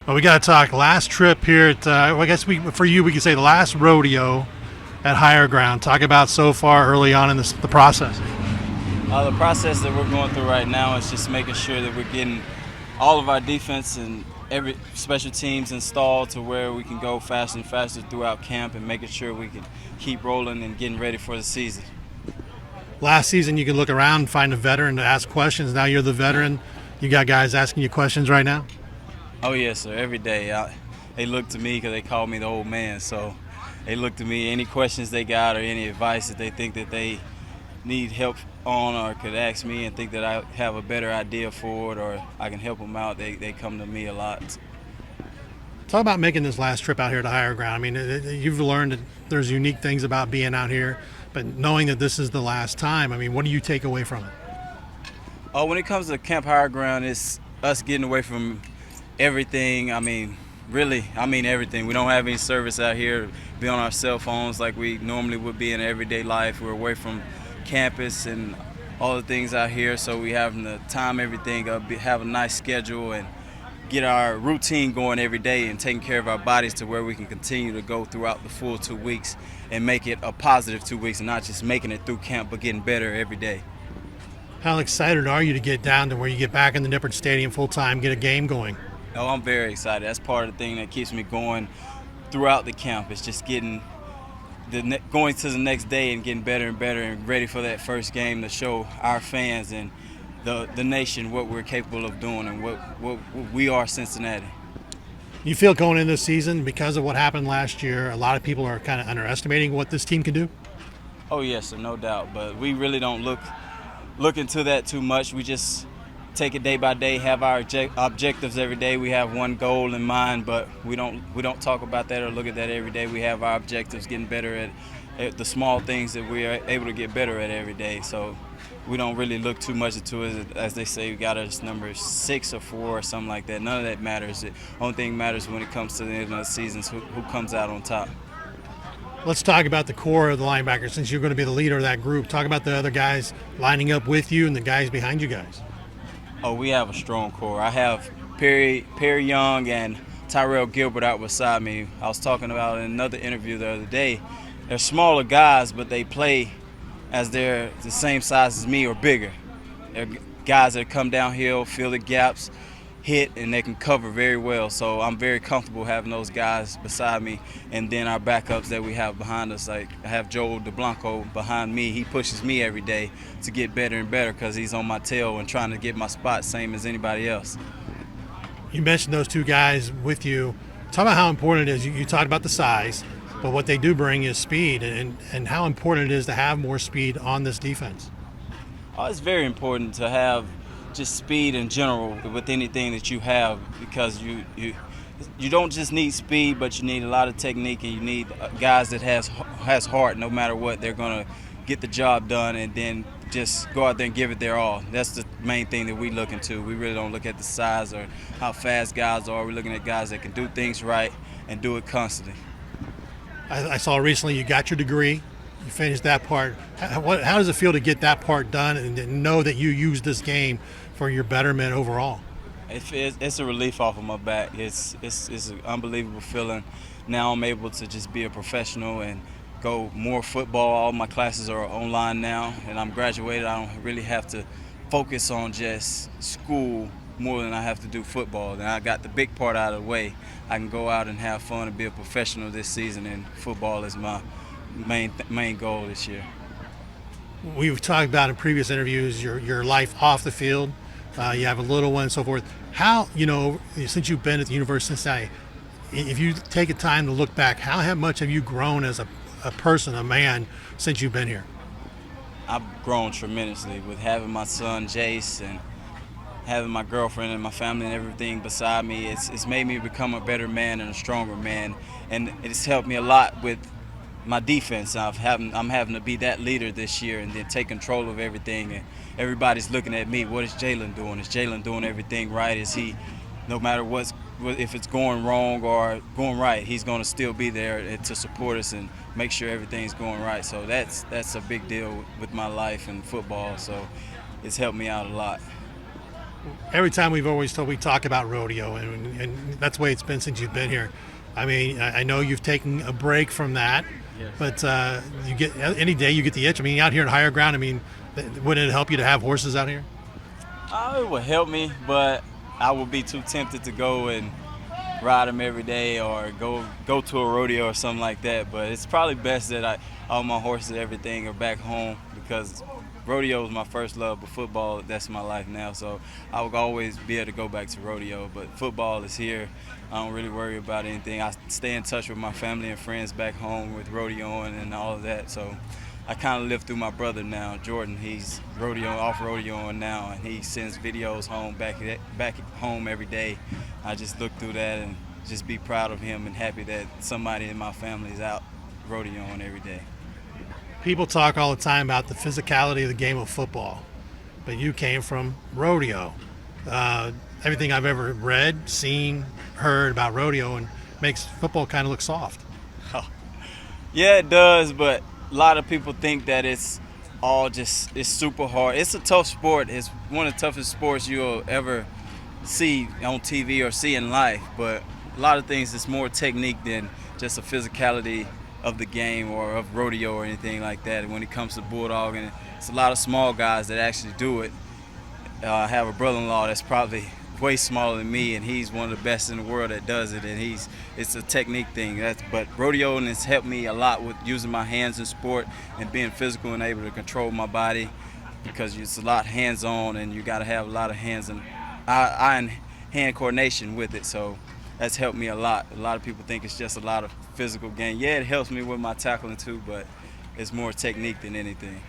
Well, we got to talk last trip here at, well, I guess for you, we could say the last rodeo at Higher Ground. Talk about so far early on in the process. The process that we're going through right now is just making sure that we're getting all of our defense and every special teams installed to where we can go faster and faster throughout camp and making sure we can keep rolling and getting ready for the season. Last season, you could look around and find a veteran to ask questions. Now you're the veteran. You got guys asking you questions right now? Oh, yes, sir. Every day. They look to me because they call me the old man. So they look to me, any questions they got or any advice that they think that they need help on or could ask me and think that I have a better idea for it or I can help them out, they come to me a lot. Talk about making this last trip out here to Higher Ground. I mean, you've learned that there's unique things about being out here, but knowing that this is the last time, I mean, what do you take away from it? When it comes to Camp Higher Ground, it's us getting away from everything. I mean everything. We don't have any service out here, be on our cell phones like we normally would be in everyday life. We're away from campus and all the things out here, so we having to time everything up, have a nice schedule and get our routine going every day and taking care of our bodies to where we can continue to go throughout the full 2 weeks and make it a positive 2 weeks and not just making it through camp but getting better every day. How excited are you to get down to where you get back in the Nippert Stadium full time, get a game going? Oh, I'm very excited. That's part of the thing that keeps me going throughout the camp. It's just going to the next day and getting better and better and ready for that first game to show our fans and the nation what we're capable of doing and what we are Cincinnati. You feel going into this season, because of what happened last year, a lot of people are kind of underestimating what this team can do? Oh, yes, sir, no doubt. But we really don't look into that too much. We just take it day by day, have our objectives every day. We have one goal in mind, but we don't talk about that or look at that every day. We have our objectives, getting better at the small things that we are able to get better at every day. So we don't really look too much into it. As they say, we got us number 6 or 4 or something like that. None of that matters. The only thing matters when it comes to the end of the season is who comes out on top. Let's talk about the core of the linebackers, since you're going to be the leader of that group. Talk about the other guys lining up with you and the guys behind you guys. Oh, we have a strong core. I have Perry Young and Tyrell Gilbert out beside me. I was talking about in another interview the other day. They're smaller guys, but they play as they're the same size as me or bigger. They're guys that come downhill, fill the gaps, hit, and they can cover very well. So I'm very comfortable having those guys beside me. And then our backups that we have behind us, like I have Joel DeBlanco behind me. He pushes me every day to get better and better because he's on my tail and trying to get my spot same as anybody else. You mentioned those two guys with you. Talk about how important it is. You talked about the size, but what they do bring is speed, and how important it is to have more speed on this defense. It's very important to have just speed in general with anything that you have, because you don't just need speed, but you need a lot of technique, and you need guys that has heart. No matter what, they're gonna get the job done and then just go out there and give it their all. That's the main thing that we look into. We really don't look at the size or how fast guys are. We're looking at guys that can do things right and do it constantly. I saw recently you got your degree. You finished that part. How does it feel to get that part done and know that you used this game for your betterment overall? It's a relief off of my back. It's an unbelievable feeling. Now I'm able to just be a professional and go more football. All my classes are online now, and I'm graduated. I don't really have to focus on just school more than I have to do football. And I got the big part out of the way. I can go out and have fun and be a professional this season, and football is my main goal this year. We've talked about in previous interviews your life off the field. You have a little one and so forth. How, since you've been at the University of Cincinnati, if you take a time to look back, how much have you grown as a person, a man, since you've been here? I've grown tremendously with having my son Jace and having my girlfriend and my family and everything beside me. It's made me become a better man and a stronger man, and it's helped me a lot with my defense. I'm having to be that leader this year and then take control of everything. And everybody's looking at me. What is Jaylyin doing? Is Jaylyin doing everything right? Is he, no matter if it's going wrong or going right, he's going to still be there to support us and make sure everything's going right. So that's a big deal with my life and football. So it's helped me out a lot. every time we talk about rodeo, and that's the way it's been since you've been here. I mean, I know you've taken a break from that, Yes. but you get any day you get the itch. I mean, out here in higher ground. I mean, wouldn't it help you to have horses out here? It would help me, but I would be too tempted to go and ride them every day or go to a rodeo or something like that. But it's probably best that all my horses, everything, are back home because rodeo is my first love, but football, that's my life now. So I would always be able to go back to rodeo, but football is here. I don't really worry about anything. I stay in touch with my family and friends back home with rodeoing and all of that. So I kind of live through my brother now, Jordan. He's off rodeoing now, and he sends videos home back home every day. I just look through that and just be proud of him and happy that somebody in my family is out rodeoing every day. People talk all the time about the physicality of the game of football, but you came from rodeo. Everything I've ever read, seen, heard about rodeo and makes football kind of look soft. Yeah, it does, but a lot of people think that it's super hard. It's a tough sport. It's one of the toughest sports you'll ever see on TV or see in life, but a lot of things it's more technique than just a physicality of the game or of rodeo or anything like that. When it comes to bulldogging, it's a lot of small guys that actually do it. I have a brother-in-law that's probably way smaller than me, and he's one of the best in the world that does it, and it's a technique thing. But rodeoing has helped me a lot with using my hands in sport and being physical and able to control my body because it's a lot hands-on and you got to have a lot of hands and eye and hand coordination with it. So that's helped me a lot. A lot of people think it's just a lot of physical game. Yeah, it helps me with my tackling too, but it's more technique than anything.